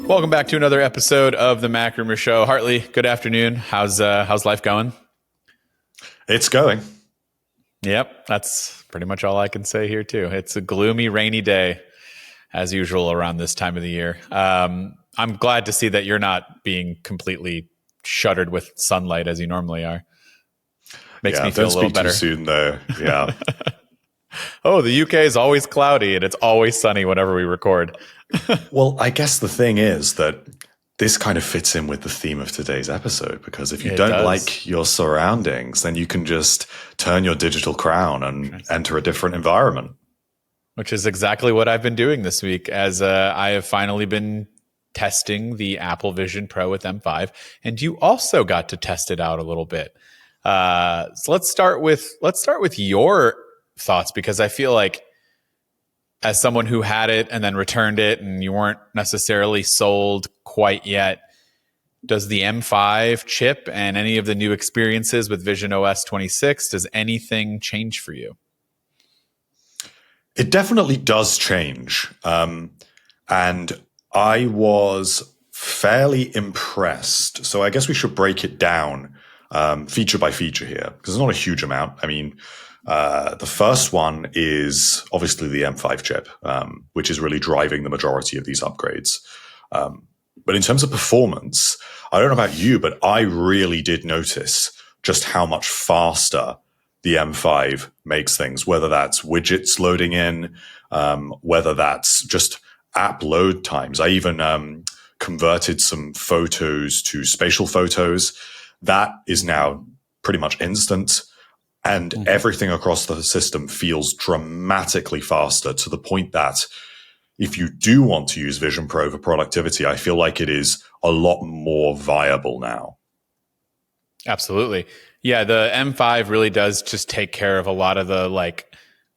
Welcome back to another episode of the MacRumors Show. Hartley, good afternoon. How's life going? It's going. Yep, that's pretty much all I can say here too. It's a gloomy, rainy day, as usual around this time of the year. I'm glad to see that you're not being completely shuttered with sunlight as you normally are. Makes me feel a little better. Too soon, though. Yeah. Oh, the UK is always cloudy and it's always sunny whenever we record. Well, I guess the thing is that this kind of fits in with the theme of today's episode, because if you don't like your surroundings, then you can just turn your digital crown and enter a different environment. Which is exactly what I've been doing this week, as I have finally been testing the Apple Vision Pro with M5, and you also got to test it out a little bit. So let's start with your thoughts, because I feel like, as someone who had it and then returned it and you weren't necessarily sold quite yet, does the M5 chip and any of the new experiences with visionOS 26, does anything change for you? It definitely does change. And I was fairly impressed. So I guess we should break it down feature by feature here, because it's not a huge amount. I mean, the first one is obviously the M5 chip, which is really driving the majority of these upgrades. But in terms of performance, I don't know about you, but I really did notice just how much faster the M5 makes things, whether that's widgets loading in, whether that's just app load times. I even converted some photos to spatial photos. That is now pretty much instant. And everything across the system feels dramatically faster, to the point that if you do want to use Vision Pro for productivity, I feel like it is a lot more viable now. Absolutely. Yeah, the M5 really does just take care of a lot of the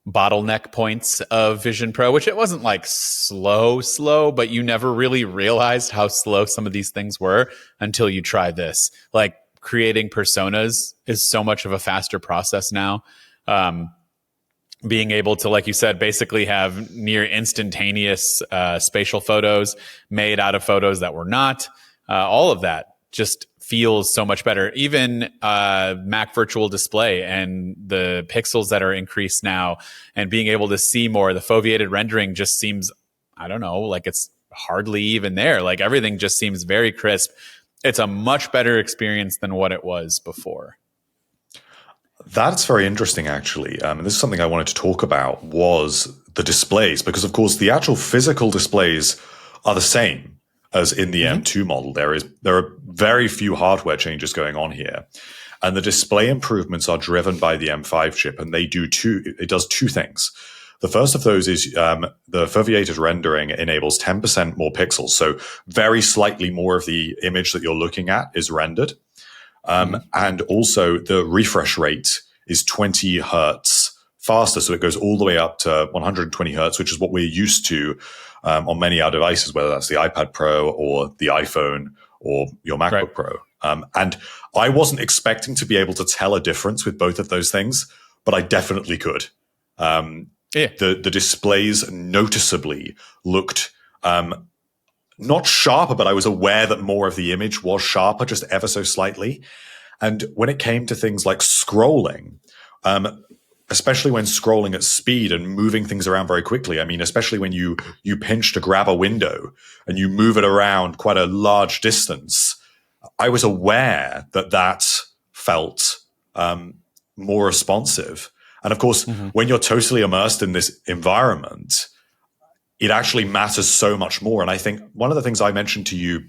bottleneck points of Vision Pro, which it wasn't slow, but you never really realized how slow some of these things were until you try this. Like, creating personas is so much of a faster process now. Being able to, like you said, basically have near instantaneous spatial photos made out of photos that were not. All of that just feels so much better. Even Mac Virtual Display and the pixels that are increased now, and being able to see more. The foveated rendering just seems, I don't know, like it's hardly even there. Like, everything just seems very crisp. It's a much better experience than what it was before. That's very interesting, actually. And this is something I wanted to talk about, was the displays, because of course the actual physical displays are the same as in the M2 model. There are very few hardware changes going on here. And the display improvements are driven by the M5 chip, and it does two things. The first of those is the foveated rendering enables 10% more pixels. So very slightly more of the image that you're looking at is rendered. And also the refresh rate is 20 hertz faster. So it goes all the way up to 120 hertz, which is what we're used to on many other devices, whether that's the iPad Pro or the iPhone or your MacBook Pro. And I wasn't expecting to be able to tell a difference with both of those things, but I definitely could. The displays noticeably looked not sharper, but I was aware that more of the image was sharper, just ever so slightly. And when it came to things like scrolling, especially when scrolling at speed and moving things around very quickly, I mean, especially when you pinch to grab a window and you move it around quite a large distance, I was aware that felt more responsive. And of course, when you're totally immersed in this environment, it actually matters so much more. And I think one of the things I mentioned to you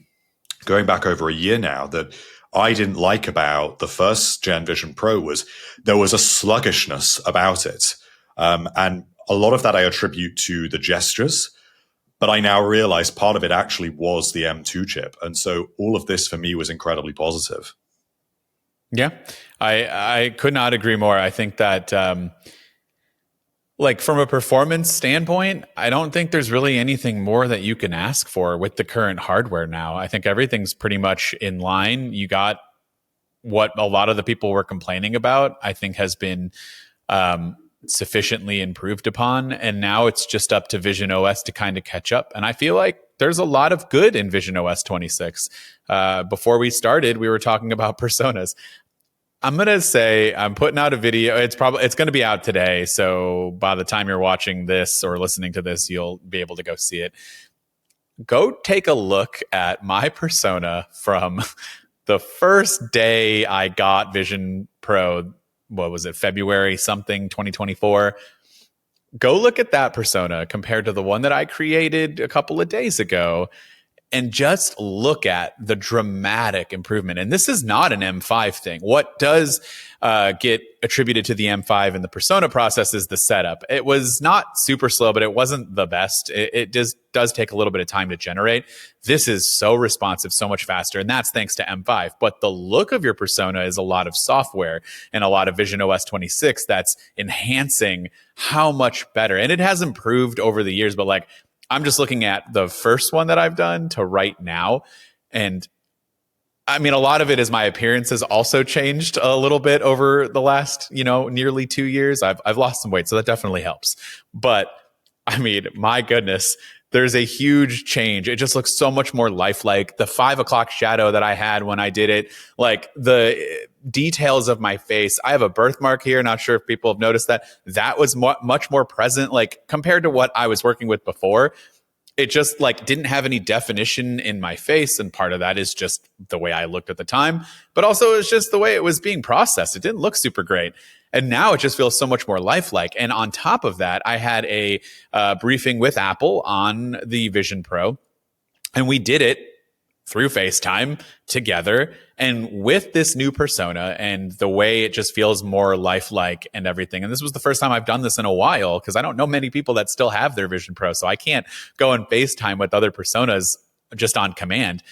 going back over a year now that I didn't like about the first Gen Vision Pro was there was a sluggishness about it. And a lot of that I attribute to the gestures, but I now realize part of it actually was the M2 chip. And so all of this for me was incredibly positive. Yeah, I could not agree more. I think that from a performance standpoint, I don't think there's really anything more that you can ask for with the current hardware now. I think everything's pretty much in line. You got what a lot of the people were complaining about, I think has been sufficiently improved upon. And now it's just up to visionOS to kind of catch up. And I feel like there's a lot of good in visionOS 26. Before we started, we were talking about personas. I'm going to say I'm putting out a video. It's going to be out today. So by the time you're watching this or listening to this, you'll be able to go see it. Go take a look at my persona from the first day I got Vision Pro. What was it? February something 2024. Go look at that persona compared to the one that I created a couple of days ago. And just look at the dramatic improvement. And this is not an M5 thing. What does get attributed to the M5 in the persona process is the setup. It was not super slow, but it wasn't the best. It just does take a little bit of time to generate. This is so responsive, so much faster. And that's thanks to M5. But the look of your persona is a lot of software and a lot of visionOS 26 that's enhancing how much better. And it has improved over the years, but like, I'm just looking at the first one that I've done to right now. And I mean, a lot of it is my appearance has also changed a little bit over the last, nearly 2 years. I've lost some weight, so that definitely helps. But I mean, my goodness, there's a huge change. It just looks so much more lifelike. The 5 o'clock shadow that I had when I did it, like the details of my face. I have a birthmark here. Not sure if people have noticed that. That was much more present, like compared to what I was working with before. It just like didn't have any definition in my face. And part of that is just the way I looked at the time, but also it's just the way it was being processed. It didn't look super great. And now it just feels so much more lifelike. And on top of that, I had a briefing with Apple on the Vision Pro, and we did it through FaceTime together. And with this new persona and the way it just feels more lifelike and everything. And this was the first time I've done this in a while because I don't know many people that still have their Vision Pro. So I can't go and FaceTime with other personas just on command.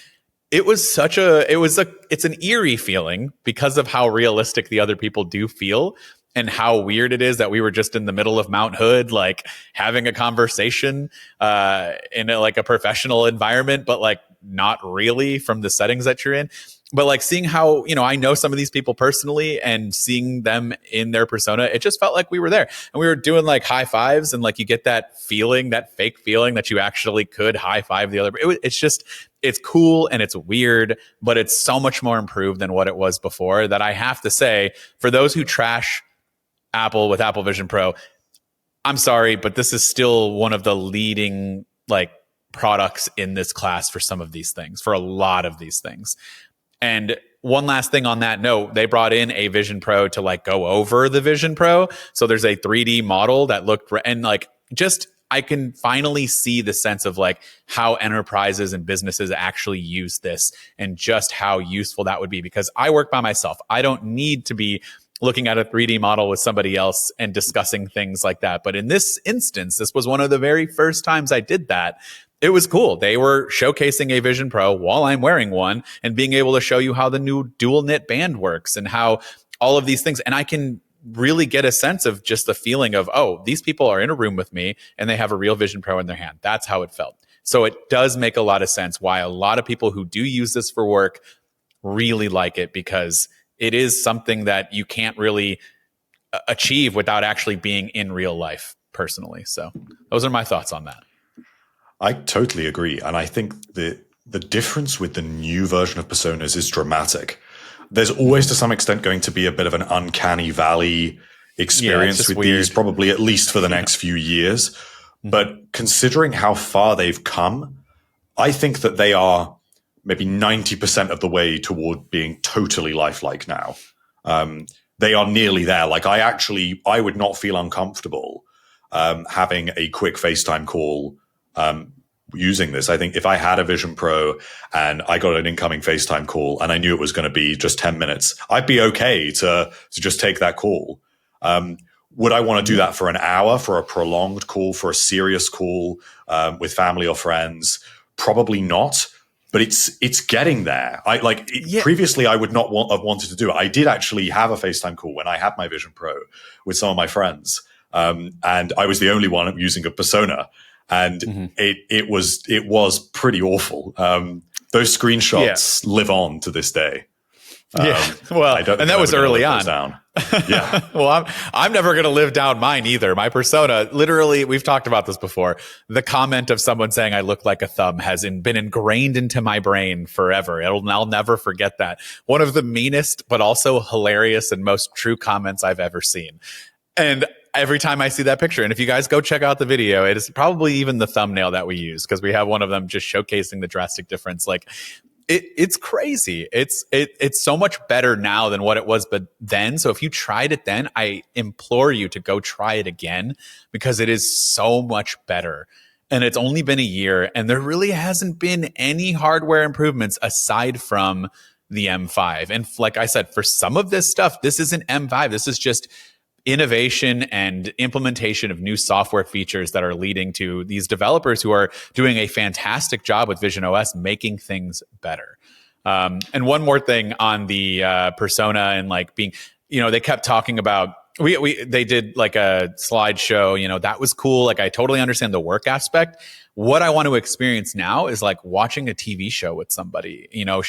It's an eerie feeling because of how realistic the other people do feel and how weird it is that we were just in the middle of Mount Hood, like having a conversation in a professional environment, but like not really from the settings that you're in. But like seeing how, I know some of these people personally and seeing them in their persona, it just felt like we were there and we were doing like high fives and like you get that feeling, that fake feeling that you actually could high five the other. It's cool and it's weird, but it's so much more improved than what it was before that I have to say, for those who trash Apple with Apple Vision Pro, I'm sorry, but this is still one of the leading like products in this class for some of these things, for a lot of these things. And one last thing on that note, they brought in a Vision Pro to like go over the Vision Pro. So there's a 3D model that looked, and like just, I can finally see the sense of like how enterprises and businesses actually use this and just how useful that would be, because I work by myself. I don't need to be looking at a 3D model with somebody else and discussing things like that. But in this instance, this was one of the very first times I did that. It was cool. They were showcasing a Vision Pro while I'm wearing one and being able to show you how the new dual knit band works and how all of these things. And I can really get a sense of just the feeling of, oh, these people are in a room with me and they have a real Vision Pro in their hand. That's how it felt. So it does make a lot of sense why a lot of people who do use this for work really like it, because it is something that you can't really achieve without actually being in real life personally. So those are my thoughts on that. I totally agree. And I think the difference with the new version of personas is dramatic. There's always to some extent going to be a bit of an uncanny valley experience with weird. These, probably at least for the next few years. But considering how far they've come, I think that they are maybe 90% of the way toward being totally lifelike now. They are nearly there. Like I would not feel uncomfortable having a quick FaceTime call using this. I think if I had a Vision Pro and I got an incoming FaceTime call and I knew it was going to be just 10 minutes, I'd be okay to just take that call. Would I want to do that for an hour, for a prolonged call, for a serious call with family or friends? Probably not. But it's getting there. Previously, I would not have wanted to do it. I did actually have a FaceTime call when I had my Vision Pro with some of my friends, and I was the only one using a persona, and it was pretty awful. Those screenshots live on to this day. Well, and that was early on. Yeah. Well, I'm never going to live down mine either. My persona, literally, we've talked about this before. The comment of someone saying I look like a thumb has been ingrained into my brain forever. I'll never forget that. One of the meanest, but also hilarious and most true comments I've ever seen. And every time I see that picture, and if you guys go check out the video, it is probably even the thumbnail that we use, because we have one of them just showcasing the drastic difference. Like, it's crazy. It's so much better now than what it was but then. So if you tried it then, I implore you to go try it again, because it is so much better. And it's only been a year, and there really hasn't been any hardware improvements aside from the M5. And like I said, for some of this stuff, this isn't M5. This is just innovation and implementation of new software features that are leading to these developers who are doing a fantastic job with visionOS, making things better. And one more thing on the persona and like being, they kept talking about, they did like a slideshow, that was cool. Like, I totally understand the work aspect. What I want to experience now is like watching a TV show with somebody,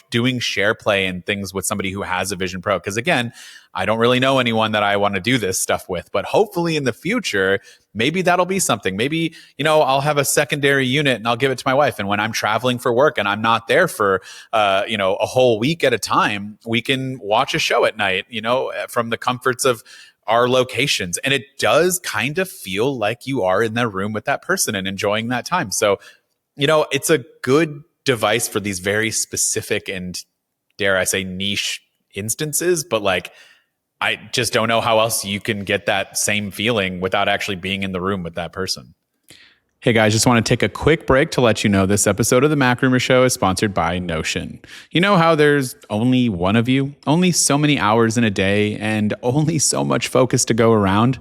doing share play and things with somebody who has a Vision Pro. Because again, I don't really know anyone that I want to do this stuff with, but hopefully in the future, maybe that'll be something. Maybe, I'll have a secondary unit and I'll give it to my wife. And when I'm traveling for work and I'm not there for, a whole week at a time, we can watch a show at night, from the comforts of our locations. And it does kind of feel like you are in that room with that person and enjoying that time. So, it's a good device for these very specific and, dare I say, niche instances. But like, I just don't know how else you can get that same feeling without actually being in the room with that person. Hey guys, just want to take a quick break to let you know this episode of the MacRumors Show is sponsored by Notion. You know how there's only one of you, only so many hours in a day, and only so much focus to go around?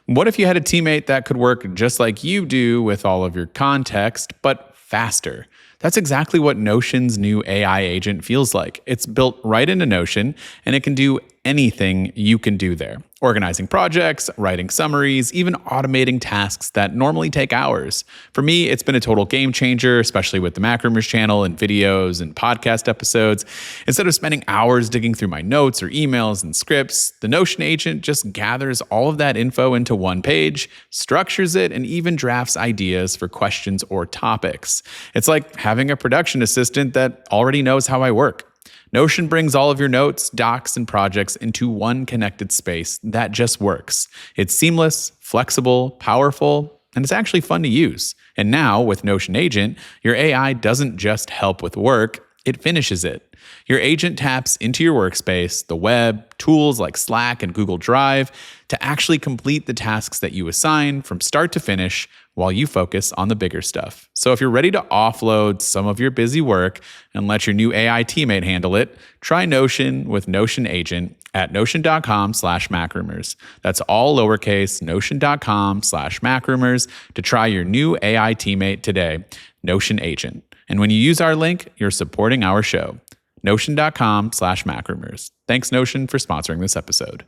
What if you had a teammate that could work just like you do with all of your context, but faster? That's exactly what Notion's new AI agent feels like. It's built right into Notion, and it can do anything you can do there. Organizing projects, writing summaries, even automating tasks that normally take hours. For me, it's been a total game changer, especially with the MacRumors channel and videos and podcast episodes. Instead of spending hours digging through my notes or emails and scripts, the Notion agent just gathers all of that info into one page, structures it, and even drafts ideas for questions or topics. It's like having a production assistant that already knows how I work. Notion brings all of your notes, docs, and projects into one connected space that just works. It's seamless, flexible, powerful, and it's actually fun to use. And now, with Notion Agent, your AI doesn't just help with work, it finishes it. Your agent taps into your workspace, the web, tools like Slack and Google Drive to actually complete the tasks that you assign from start to finish while you focus on the bigger stuff. So if you're ready to offload some of your busy work and let your new AI teammate handle it, try Notion with Notion Agent at notion.com/macrumors. That's all lowercase, notion.com/macrumors to try your new AI teammate today, Notion Agent. And when you use our link, you're supporting our show. Notion.com/macrumors. Thanks, Notion, for sponsoring this episode.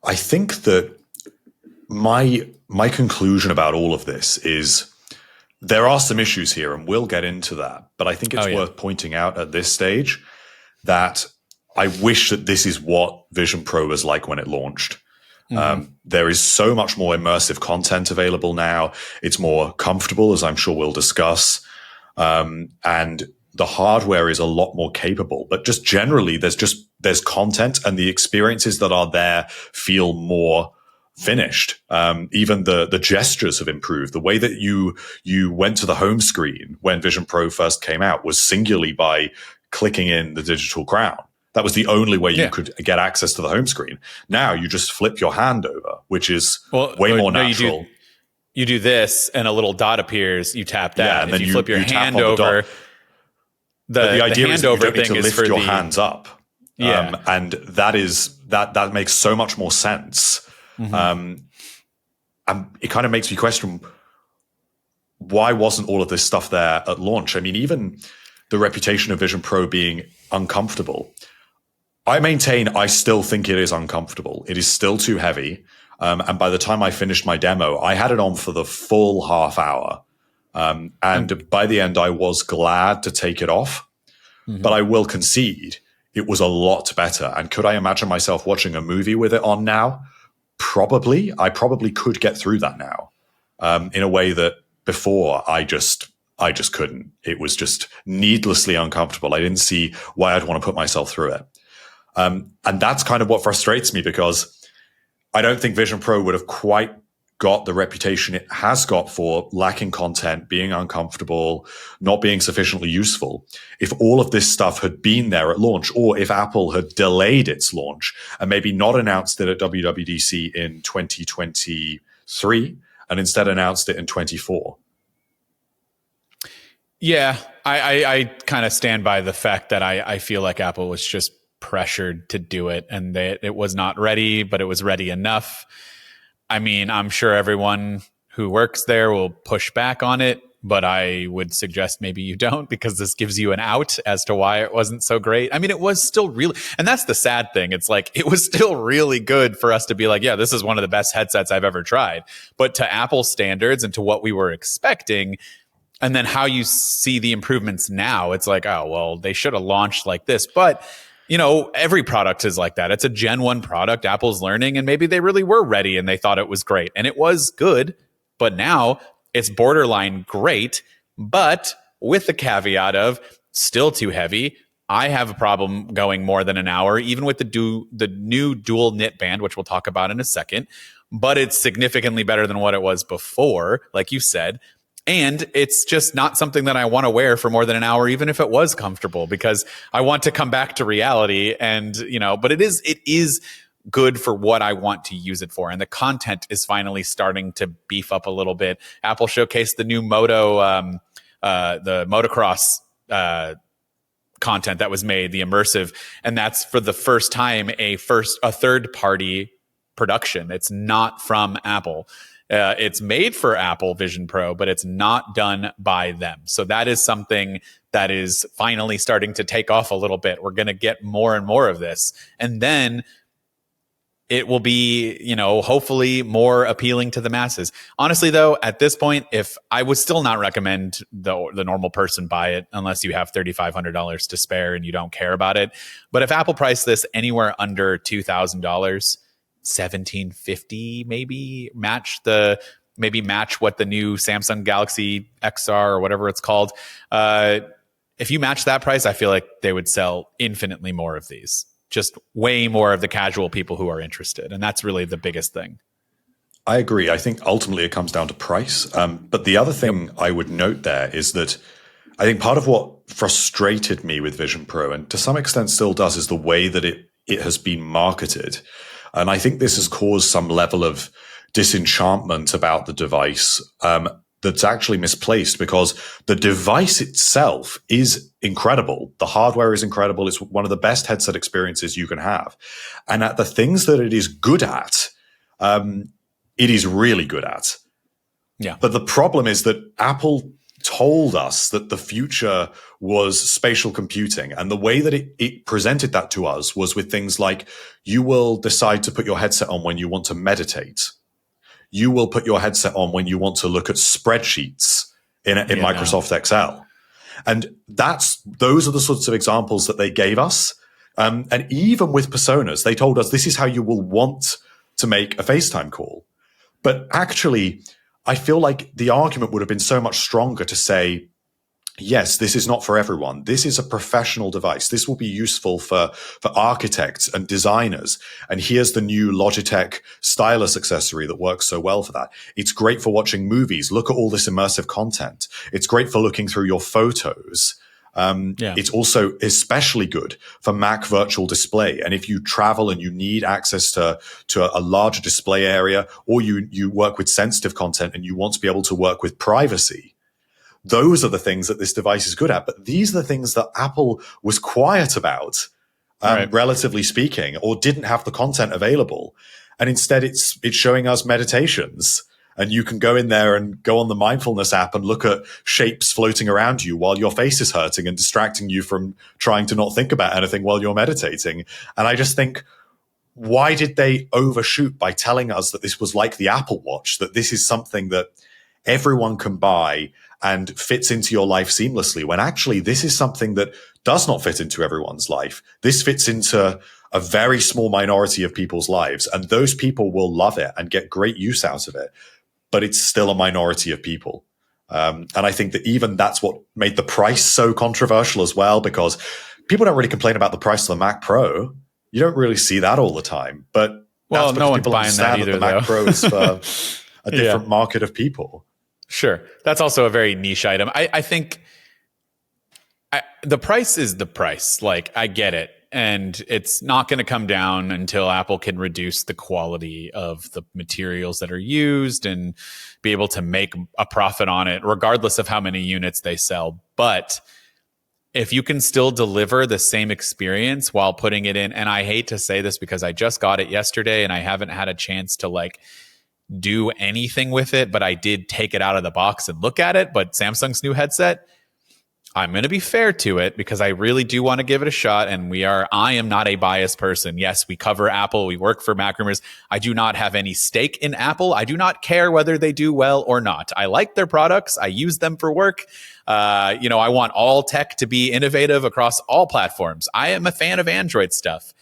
I think that my conclusion about all of this is there are some issues here, and we'll get into that. But I think it's worth pointing out at this stage that I wish that this is what Vision Pro was like when it launched. There is so much more immersive content available now. It's more comfortable, as I'm sure we'll discuss. And the hardware is a lot more capable, but just generally there's content, and the experiences that are there feel more finished. Even the gestures have improved. The way that you went to the home screen when Vision Pro first came out was singularly by clicking in the digital crown. That was the only way you could get access to the home screen. Now you just flip your hand over, which is way more natural. You do this, and a little dot appears. You tap that, and then you flip your hand over. The idea is that you don't need to lift your hands up. And that makes so much more sense. And it kind of makes me question, why wasn't all of this stuff there at launch? I mean, even the reputation of Vision Pro being uncomfortable, I maintain I still think it is uncomfortable. It is still too heavy. And by the time I finished my demo, I had it on for the full half hour. And by the end, I was glad to take it off. But I will concede, it was a lot better. And could I imagine myself watching a movie with it on now? Probably. I probably could get through that now, in a way that before I just couldn't. It was just needlessly uncomfortable. I didn't see why I'd want to put myself through it. And that's kind of what frustrates me, because I don't think Vision Pro would have quite got the reputation it has got for lacking content, being uncomfortable, not being sufficiently useful, if all of this stuff had been there at launch, or if Apple had delayed its launch and maybe not announced it at WWDC in 2023 and instead announced it in 24. Yeah, I kind of stand by the fact that I feel like Apple was just pressured to do it, and that it was not ready, but it was ready enough. I mean, I'm sure everyone who works there will push back on it, but I would suggest maybe you don't, because this gives you an out as to why it wasn't so great. I mean, it was still really, and that's the sad thing. It's like, it was still really good for us to be like, yeah, this is one of the best headsets I've ever tried. But to Apple standards and to what we were expecting, and then how you see the improvements now, it's like, oh, well, they should have launched like this. But you know, every product is like that. It's a Gen 1 product. Apple's learning, and maybe they really were ready and they thought it was great. And it was good, but now it's borderline great, but with the caveat of still too heavy. I have a problem going more than an hour, even with the new dual knit band, which we'll talk about in a second. But it's significantly better than what it was before, like you said. And it's just not something that I want to wear for more than an hour, even if it was comfortable, because I want to come back to reality. And, you know, but it is good for what I want to use it for. And the content is finally starting to beef up a little bit. Apple showcased the new the motocross content that was made, the immersive. And that's for the first time a third party production. It's not from Apple. It's made for Apple Vision Pro, but it's not done by them. So that is something that is finally starting to take off a little bit. We're going to get more and more of this. And then it will be, you know, hopefully more appealing to the masses. Honestly, though, at this point, if I would still not recommend the normal person buy it unless you have $3,500 to spare and you don't care about it. But if Apple priced this anywhere under $2,000, $1,750 maybe, match what the new Samsung Galaxy XR or whatever it's called. If you match that price, I feel like they would sell infinitely more of these. Just way more of the casual people who are interested. And that's really the biggest thing. I agree. I think ultimately it comes down to price. But the other thing I would note there is that I think part of what frustrated me with Vision Pro, and to some extent still does, is the way that it has been marketed. And I think this has caused some level of disenchantment about the device that's actually misplaced, because the device itself is incredible. The hardware is incredible. It's one of the best headset experiences you can have. And at the things that it is good at, it is really good at. Yeah. But the problem is that Apple told us that the future was spatial computing. And the way that it presented that to us was with things like, you will decide to put your headset on when you want to meditate. You will put your headset on when you want to look at spreadsheets in Microsoft Excel. And those are the sorts of examples that they gave us. And even with personas, they told us this is how you will want to make a FaceTime call. But actually, I feel like the argument would have been so much stronger to say, yes, this is not for everyone. This is a professional device. This will be useful for architects and designers. And here's the new Logitech stylus accessory that works so well for that. It's great for watching movies. Look at all this immersive content. It's great for looking through your photos. It's also especially good for Mac Virtual Display. And if you travel and you need access to a larger display area, or you work with sensitive content and you want to be able to work with privacy, those are the things that this device is good at. But these are the things that Apple was quiet about, relatively speaking, or didn't have the content available. And instead it's showing us meditations. And you can go in there and go on the mindfulness app and look at shapes floating around you while your face is hurting and distracting you from trying to not think about anything while you're meditating. And I just think, why did they overshoot by telling us that this was like the Apple Watch, that this is something that everyone can buy and fits into your life seamlessly, when actually this is something that does not fit into everyone's life. This fits into a very small minority of people's lives, and those people will love it and get great use out of it, but it's still a minority of people. And I think that even that's what made the price so controversial as well, because people don't really complain about the price of the Mac Pro. You don't really see that all the time, but well, that's no one's people buying understand that either, the Mac Pro is for a different Yeah. market of people. Sure. That's also a very niche item. I think the price is the price. Like, I get it. And it's not going to come down until Apple can reduce the quality of the materials that are used and be able to make a profit on it, regardless of how many units they sell. But if you can still deliver the same experience while putting it in, and I hate to say this because I just got it yesterday and I haven't had a chance to like do anything with it, but I did take it out of the box and look at it. But Samsung's new headset, I'm going to be fair to it because I really do want to give it a shot. And I am not a biased person. Yes, we cover Apple. We work for MacRumors. I do not have any stake in Apple. I do not care whether they do well or not. I like their products. I use them for work. I want all tech to be innovative across all platforms. I am a fan of Android stuff.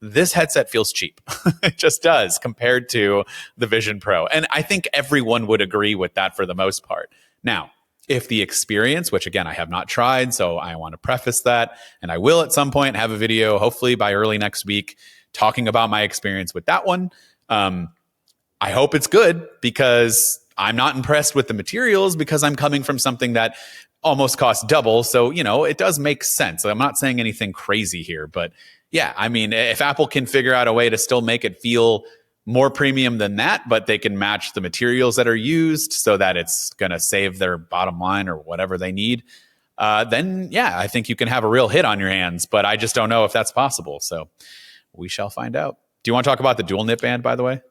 This headset feels cheap. It just does compared to the Vision Pro. And I think everyone would agree with that for the most part. Now, if the experience, which again, I have not tried, so I want to preface that, and I will at some point have a video, hopefully by early next week, talking about my experience with that one. I hope it's good because I'm not impressed with the materials because I'm coming from something that almost costs double. So, it does make sense. I'm not saying anything crazy here, but yeah, I mean, if Apple can figure out a way to still make it feel more premium than that, but they can match the materials that are used so that it's going to save their bottom line or whatever they need, then yeah, I think you can have a real hit on your hands, but I just don't know if that's possible. So we shall find out. Do you want to talk about the dual knit band, by the way?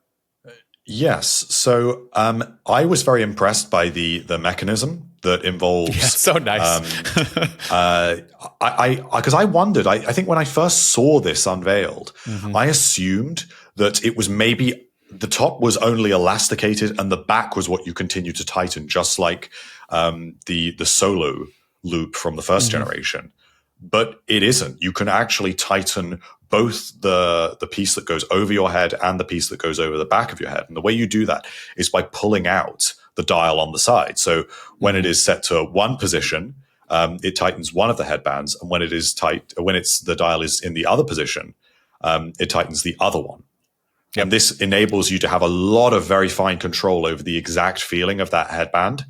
Yes. So I was very impressed by the mechanism that involves. Yeah, so nice. Because I wondered, I think when I first saw this unveiled, I assumed that it was maybe the top was only elasticated and the back was what you continue to tighten, just like the Solo loop from the first generation. But it isn't. You can actually tighten both the piece that goes over your head and the piece that goes over the back of your head. And the way you do that is by pulling out the dial on the side. So when it is set to one position, it tightens one of the headbands. And when the dial is in the other position, it tightens the other one. Yep. And this enables you to have a lot of very fine control over the exact feeling of that headband.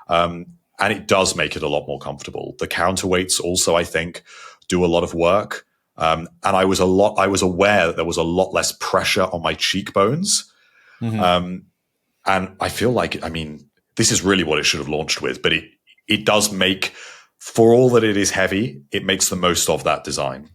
And it does make it a lot more comfortable. The counterweights also, I think, do a lot of work. And I was aware that there was a lot less pressure on my cheekbones. And I feel like, this is really what it should have launched with, but it does make, for all that it is heavy, it makes the most of that design.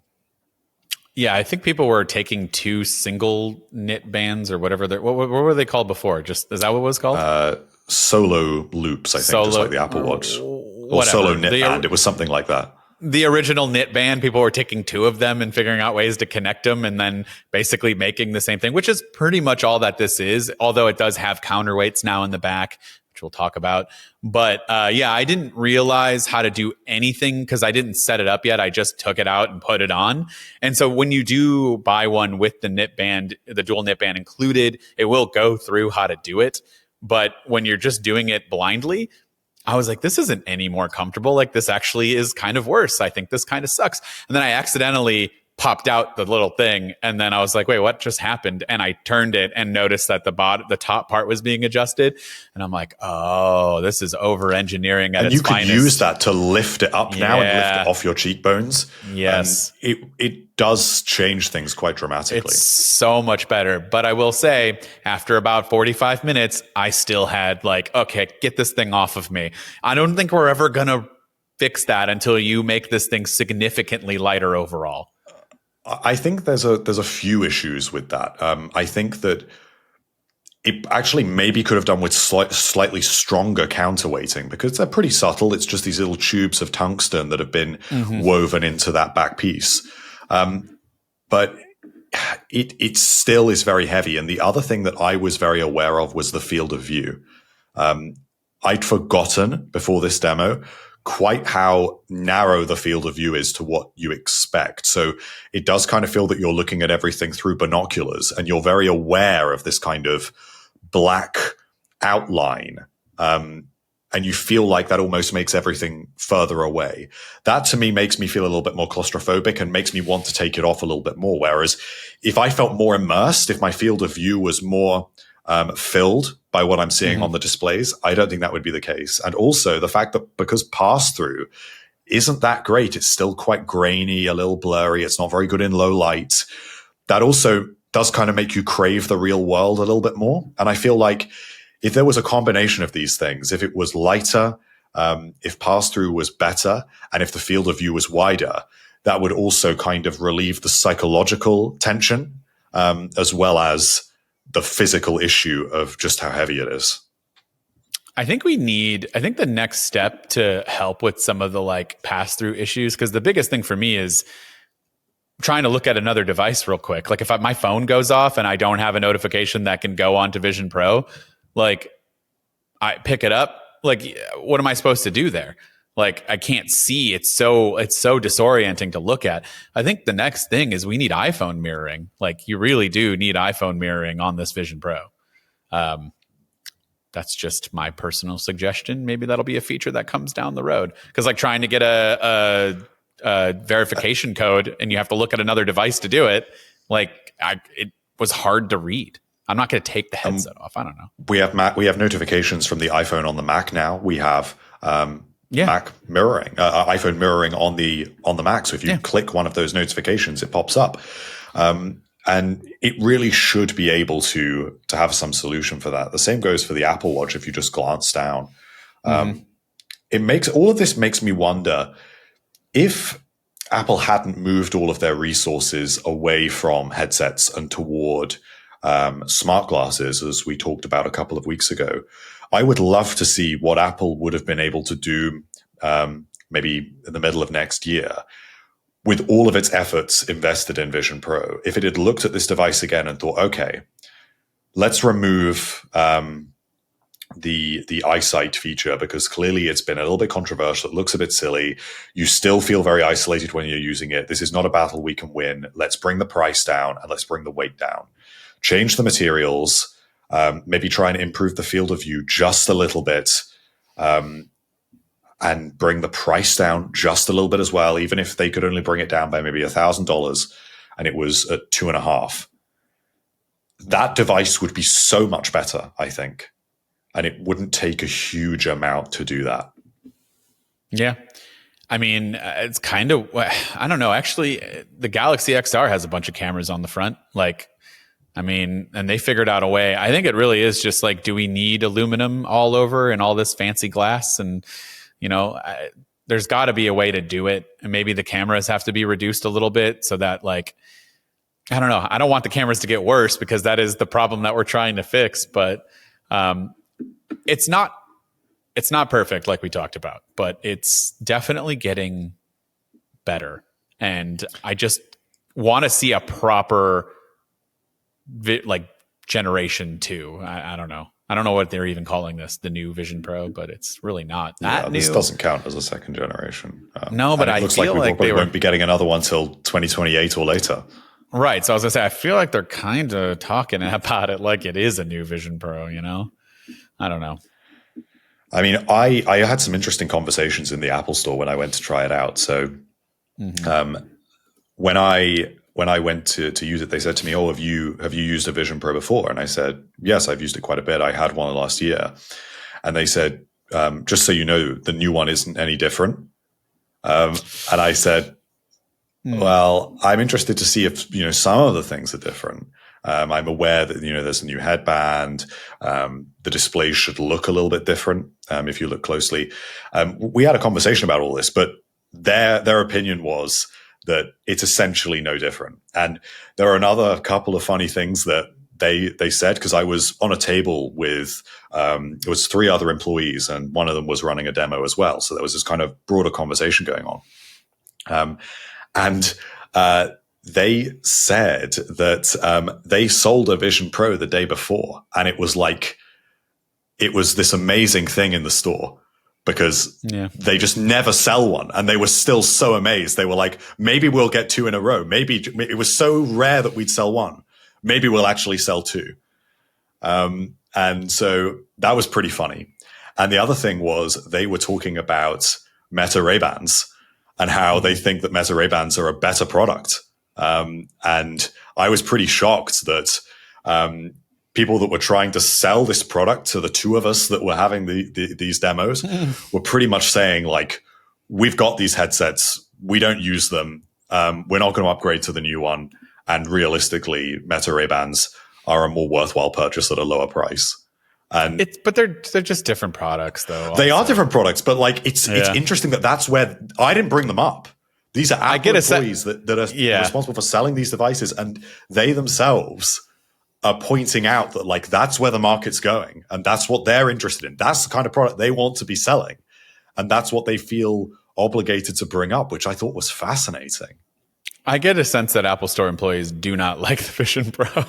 Yeah, I think people were taking two single knit bands or whatever. What were they called before? Is that what it was called? Solo loops, I think, just like the Apple Watch. Or Solo knit band. It was something like that. The original knit band, people were taking two of them and figuring out ways to connect them and then basically making the same thing, which is pretty much all that this is, although it does have counterweights now in the back, which we'll talk about. But yeah, I didn't realize how to do anything because I didn't set it up yet. I just took it out and put it on. And so when you do buy one with the knit band, the dual knit band included, it will go through how to do it. But when you're just doing it blindly, I was like, this isn't any more comfortable. Like, this actually is kind of worse. I think this kind of sucks. And then I accidentally popped out the little thing. And then I was like, wait, what just happened? And I turned it and noticed that the top part was being adjusted. And I'm like, oh, this is over engineering at its finest. And you could use that to lift it up now and lift it off your cheekbones. Yes. And it does change things quite dramatically. It's so much better. But I will say, after about 45 minutes, I still had like, okay, get this thing off of me. I don't think we're ever going to fix that until you make this thing significantly lighter overall. I think there's a few issues with that. I think that it actually maybe could have done with slightly stronger counterweighting because they're pretty subtle. It's just these little tubes of tungsten that have been woven into that back piece. But it still is very heavy. And the other thing that I was very aware of was the field of view. I'd forgotten before this demo quite how narrow the field of view is to what you expect. So it does kind of feel that you're looking at everything through binoculars, and you're very aware of this kind of black outline. And you feel like that almost makes everything further away. That to me makes me feel a little bit more claustrophobic and makes me want to take it off a little bit more. Whereas if I felt more immersed, if my field of view was more filled by what I'm seeing on the displays, I don't think that would be the case. And also the fact that because pass-through isn't that great, it's still quite grainy, a little blurry, it's not very good in low light, that also does kind of make you crave the real world a little bit more. And I feel like if there was a combination of these things, if it was lighter, if pass-through was better, and if the field of view was wider, that would also kind of relieve the psychological tension, as well as the physical issue of just how heavy it is. I think the next step to help with some of the like pass-through issues, because the biggest thing for me is trying to look at another device real quick. Like if my phone goes off and I don't have a notification that can go onto Vision Pro, like I pick it up, like what am I supposed to do there? Like I can't see. It's so disorienting to look at. I think the next thing is we need iPhone mirroring. Like you really do need iPhone mirroring on this Vision Pro. That's just my personal suggestion. Maybe that'll be a feature that comes down the road. Because like trying to get a verification code and you have to look at another device to do it, like it was hard to read. I'm not going to take the headset off. I don't know. We have notifications from the iPhone on the Mac now. We have Mac mirroring, iPhone mirroring on the Mac. So if you click one of those notifications, it pops up. And it really should be able to have some solution for that. The same goes for the Apple Watch. If you just glance down, all of this makes me wonder if Apple hadn't moved all of their resources away from headsets and toward smart glasses, as we talked about a couple of weeks ago. I would love to see what Apple would have been able to do maybe in the middle of next year with all of its efforts invested in Vision Pro. If it had looked at this device again and thought, okay, let's remove the eyesight feature, because clearly it's been a little bit controversial. It looks a bit silly. You still feel very isolated when you're using it. This is not a battle we can win. Let's bring the price down and let's bring the weight down. Change the materials, maybe try and improve the field of view just a little bit, and bring the price down just a little bit as well, even if they could only bring it down by maybe $1,000 and it was at $2,500. That device would be so much better, I think. And it wouldn't take a huge amount to do that. Yeah. I mean, it's kind of, I don't know. Actually, the Galaxy XR has a bunch of cameras on the front. Like, I mean, and they figured out a way. I think it really is just like, do we need aluminum all over and all this fancy glass? And, you know, there's got to be a way to do it. And maybe the cameras have to be reduced a little bit so that, like, I don't know. I don't want the cameras to get worse, because that is the problem that we're trying to fix. But it's not perfect, like we talked about, but it's definitely getting better. And I just want to see a proper generation 2. I don't know. I don't know what they're even calling this, the new Vision Pro, but it's really not that new. This doesn't count as a second generation. No, but it looks like we probably won't be getting another one till 2028 or later. Right. So I was going to say, I feel like they're kind of talking about it like it is a new Vision Pro, you know? I don't know. I mean, I had some interesting conversations in the Apple Store when I went to try it out. So when I went to use it, they said to me, "Oh, have you used a Vision Pro before?" And I said, "Yes, I've used it quite a bit. I had one last year." And they said, "Just so you know, the new one isn't any different." And I said, "Well, I'm interested to see if some of the things are different. I'm aware that there's a new headband. The display should look a little bit different if you look closely." We had a conversation about all this, but their opinion was that it's essentially no different. And there are another couple of funny things that they said, because I was on a table with it was 3 other employees, and one of them was running a demo as well. So there was this kind of broader conversation going on. And they said that they sold a Vision Pro the day before, and it was like it was this amazing thing in the store because they just never sell one. And they were still so amazed. They were like, maybe we'll get 2 in a row. Maybe it was so rare that we'd sell one. Maybe we'll actually sell 2. And so that was pretty funny. And the other thing was they were talking about Meta Ray-Bans and how they think that Meta Ray-Bans are a better product. And I was pretty shocked that people that were trying to sell this product to the two of us that were having these demos were pretty much saying, like, we've got these headsets, we don't use them, we're not going to upgrade to the new one, and realistically, Meta Ray-Bans are a more worthwhile purchase at a lower price. And but they're just different products, though. They are different products, but like it's interesting that that's where I didn't bring them up. These are Apple employees that are responsible for selling these devices, and they themselves are pointing out that, like, that's where the market's going, and that's what they're interested in. That's the kind of product they want to be selling, and that's what they feel obligated to bring up, which I thought was fascinating. I get a sense that Apple Store employees do not like the Vision Pro.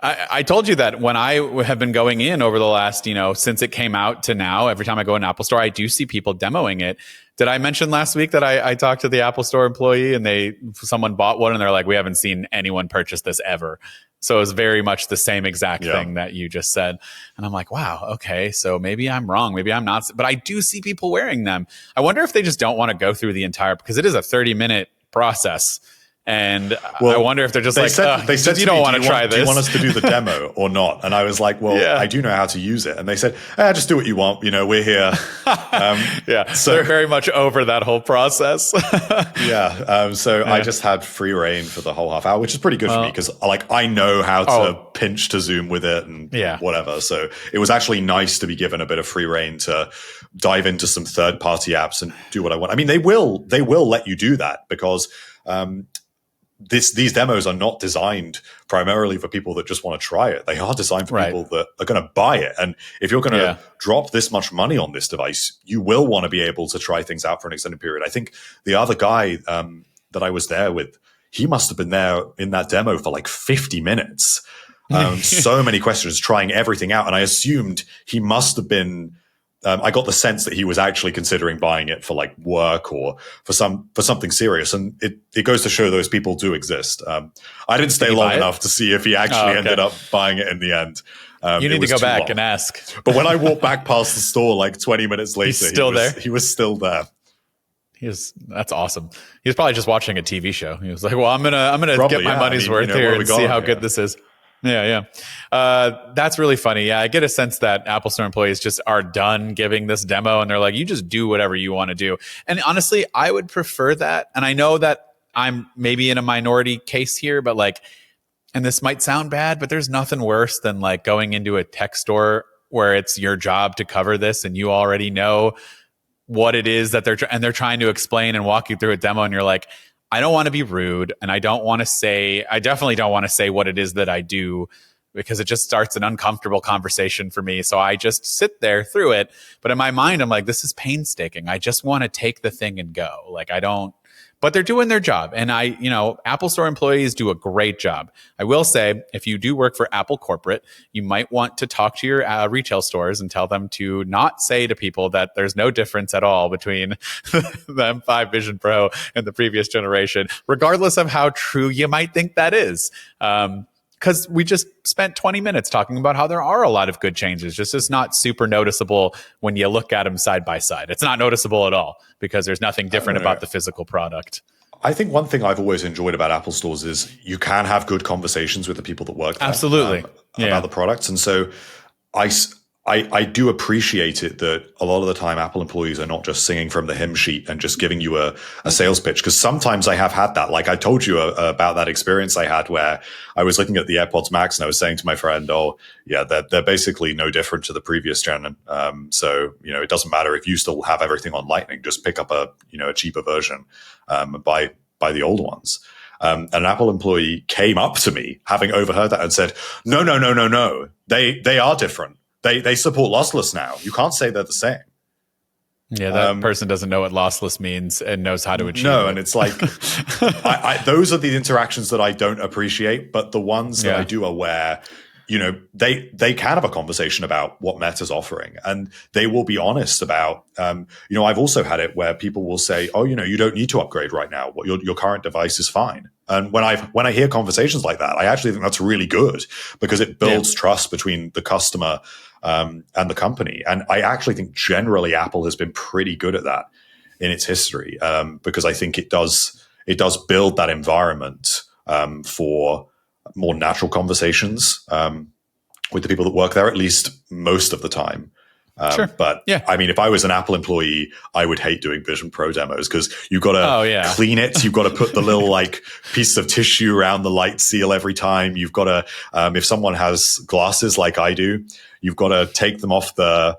I told you that when I have been going in over the last, since it came out to now, every time I go in Apple Store, I do see people demoing it. Did I mention last week that I talked to the Apple Store employee and someone bought one and they're like, we haven't seen anyone purchase this ever. So it was very much the same exact thing that you just said. And I'm like, wow, okay, so maybe I'm wrong. Maybe I'm not. But I do see people wearing them. I wonder if they just don't want to go through the entire, because it is a 30-minute process. And I wonder if they're just they said you don't want to try this. Do you want us to do the demo or not? And I was like, well, I do know how to use it. And they said, just do what you want. We're here. So they're very much over that whole process. So I just had free reign for the whole half hour, which is pretty good for me because I know how to pinch to zoom with it and whatever. So it was actually nice to be given a bit of free reign to dive into some third-party apps and do what I want. I mean, they will let you do that because these demos are not designed primarily for people that just want to try it. They are designed for people that are going to buy it. And if you're going to drop this much money on this device, you will want to be able to try things out for an extended period. I think the other guy that I was there with, he must have been there in that demo for like 50 minutes. So many questions, trying everything out. And I assumed he must have been I got the sense that he was actually considering buying it for like work or for something serious. And it goes to show those people do exist. I didn't stay long enough to see if he actually ended up buying it in the end. You need to go back and ask. But when I walked back past the store like 20 minutes later, he was still there. That's awesome. He was probably just watching a TV show. He was like, well, I'm gonna get my money's worth here and see how good this is. That's really funny. I get a sense that Apple Store employees just are done giving this demo and they're like, you just do whatever you want to do. And honestly, I would prefer that. And I know that I'm maybe in a minority case here, but and this might sound bad, but there's nothing worse than like going into a tech store where it's your job to cover this and you already know what it is that they're trying to explain and walk you through a demo. And you're like, I don't want to be rude, and I definitely don't want to say what it is that I do because it just starts an uncomfortable conversation for me. So I just sit there through it. But in my mind, I'm like, this is painstaking. I just want to take the thing and go. But they're doing their job. And Apple Store employees do a great job. I will say, if you do work for Apple corporate, you might want to talk to your retail stores and tell them to not say to people that there's no difference at all between the M5 Vision Pro and the previous generation, regardless of how true you might think that is. Because we just spent 20 minutes talking about how there are a lot of good changes. Just it's not super noticeable when you look at them side by side. It's not noticeable at all because there's nothing different about the physical product. I think one thing I've always enjoyed about Apple stores is you can have good conversations with the people that work there. Absolutely. About the products. And so I do appreciate it that a lot of the time Apple employees are not just singing from the hymn sheet and just giving you a sales pitch. Because sometimes I have had that. Like I told you about that experience I had where I was looking at the AirPods Max and I was saying to my friend, they're basically no different to the previous gen. So it doesn't matter if you still have everything on Lightning. Just pick up a cheaper version and buy the old ones. An Apple employee came up to me having overheard that and said, no. They are different. They support lossless now. You can't say they're the same. Yeah, that person doesn't know what lossless means and knows how to achieve it. And it's like, those are the interactions that I don't appreciate, but the ones that I do are where they can have a conversation about what Meta's offering, and they will be honest about, I've also had it where people will say, oh, you don't need to upgrade right now. What your current device is fine. And when I hear conversations like that, I actually think that's really good, because it builds trust between the customer and the company. And I actually think generally Apple has been pretty good at that in its history, because I think it does build that environment for more natural conversations with the people that work there, at least most of the time. Sure. But I mean, if I was an Apple employee, I would hate doing Vision Pro demos, because you've got to clean it. You've got to put the little piece of tissue around the light seal every time. You've got to, if someone has glasses like I do, you've got to take them off the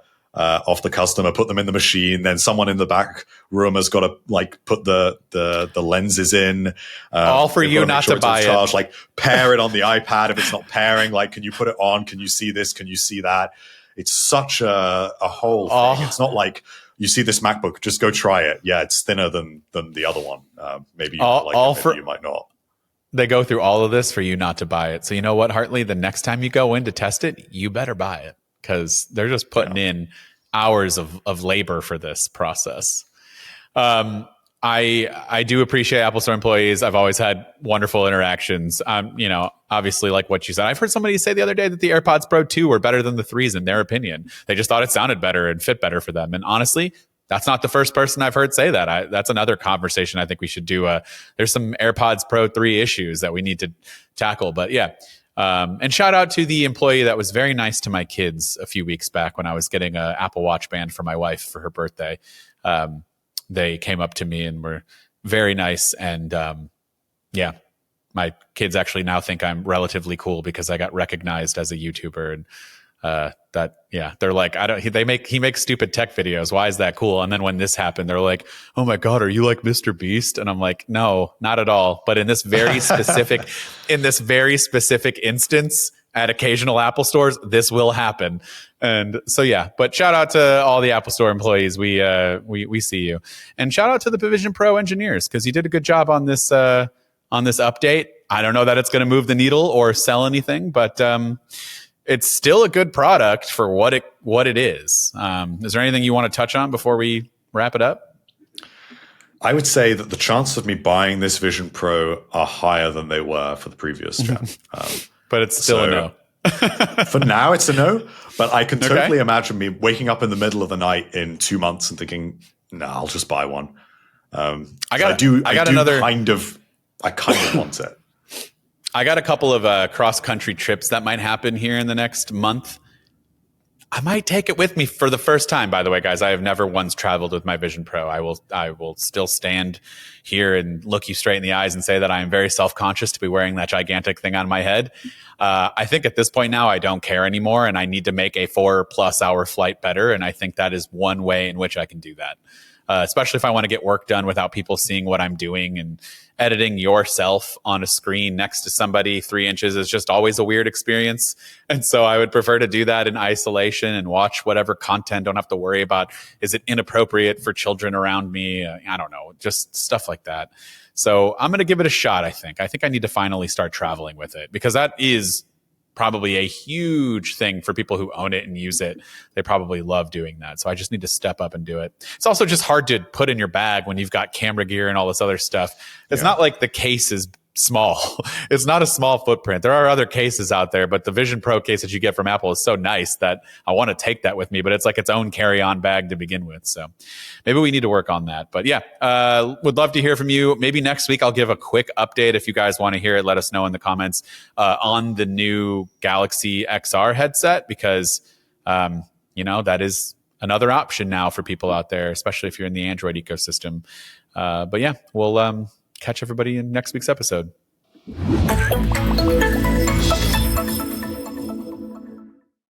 customer, put them in the machine. Then someone in the back room has got to put the lenses in. All for you not to buy it. Pair it on the iPad if it's not pairing. Can you put it on? Can you see this? Can you see that? It's such a whole thing. It's not like you see this MacBook, just go try it. Yeah, it's thinner than the other one. Maybe you might like it, maybe you might not. They go through all of this for you not to buy it. So you know what, Hartley? The next time you go in to test it, you better buy it, because they're just putting in hours of labor for this process. I do appreciate Apple Store employees. I've always had wonderful interactions. Obviously, like what you said, I've heard somebody say the other day that the AirPods Pro 2 were better than the 3s in their opinion. They just thought it sounded better and fit better for them. And honestly, that's not the first person I've heard say that. That's another conversation I think we should do. There's some AirPods Pro 3 issues that we need to tackle. But yeah. And shout out to the employee that was very nice to my kids a few weeks back when I was getting an Apple Watch band for my wife for her birthday. They came up to me and were very nice. And my kids actually now think I'm relatively cool because I got recognized as a YouTuber. And they're like, he makes stupid tech videos. Why is that cool? And then when this happened, they're like, oh my God, are you like Mr. Beast? And I'm like, no, not at all. But in this very specific, instance at occasional Apple stores, this will happen. And so, but shout out to all the Apple Store employees. We see you, and shout out to the Vision Pro engineers, because you did a good job on this update. I don't know that it's going to move the needle or sell anything, but, it's still a good product for what it is. Is there anything you want to touch on before we wrap it up? I would say that the chances of me buying this Vision Pro are higher than they were for the previous gen. But it's still a no. For now, it's a no. But I can totally imagine me waking up in the middle of the night in 2 months and thinking, "No, I'll just buy one." I kind of want it. I got a couple of cross-country trips that might happen here in the next month. I might take it with me for the first time, by the way, guys. I have never once traveled with my Vision Pro. I will still stand here and look you straight in the eyes and say that I am very self-conscious to be wearing that gigantic thing on my head. I think at this point now, I don't care anymore, and I need to make a 4+ hour flight better. And I think that is one way in which I can do that. Especially if I want to get work done without people seeing what I'm doing. And editing yourself on a screen next to somebody 3 inches is just always a weird experience. And so I would prefer to do that in isolation and watch whatever content. Don't have to worry about, is it inappropriate for children around me? I don't know, just stuff like that. So I'm going to give it a shot, I think. I think I need to finally start traveling with it, because that is probably a huge thing for people who own it and use it. They probably love doing that. So I just need to step up and do it. It's also just hard to put in your bag when you've got camera gear and all this other stuff. It's not like the case is small. It's not a small footprint. There are other cases out there, but the Vision Pro case that you get from Apple is so nice that I want to take that with me, but it's like its own carry-on bag to begin with. So maybe we need to work on that. But would love to hear from you. Maybe next week I'll give a quick update. If you guys want to hear it, let us know in the comments on the new Galaxy XR headset, because that is another option now for people out there, especially if you're in the Android ecosystem. We'll catch everybody in next week's episode.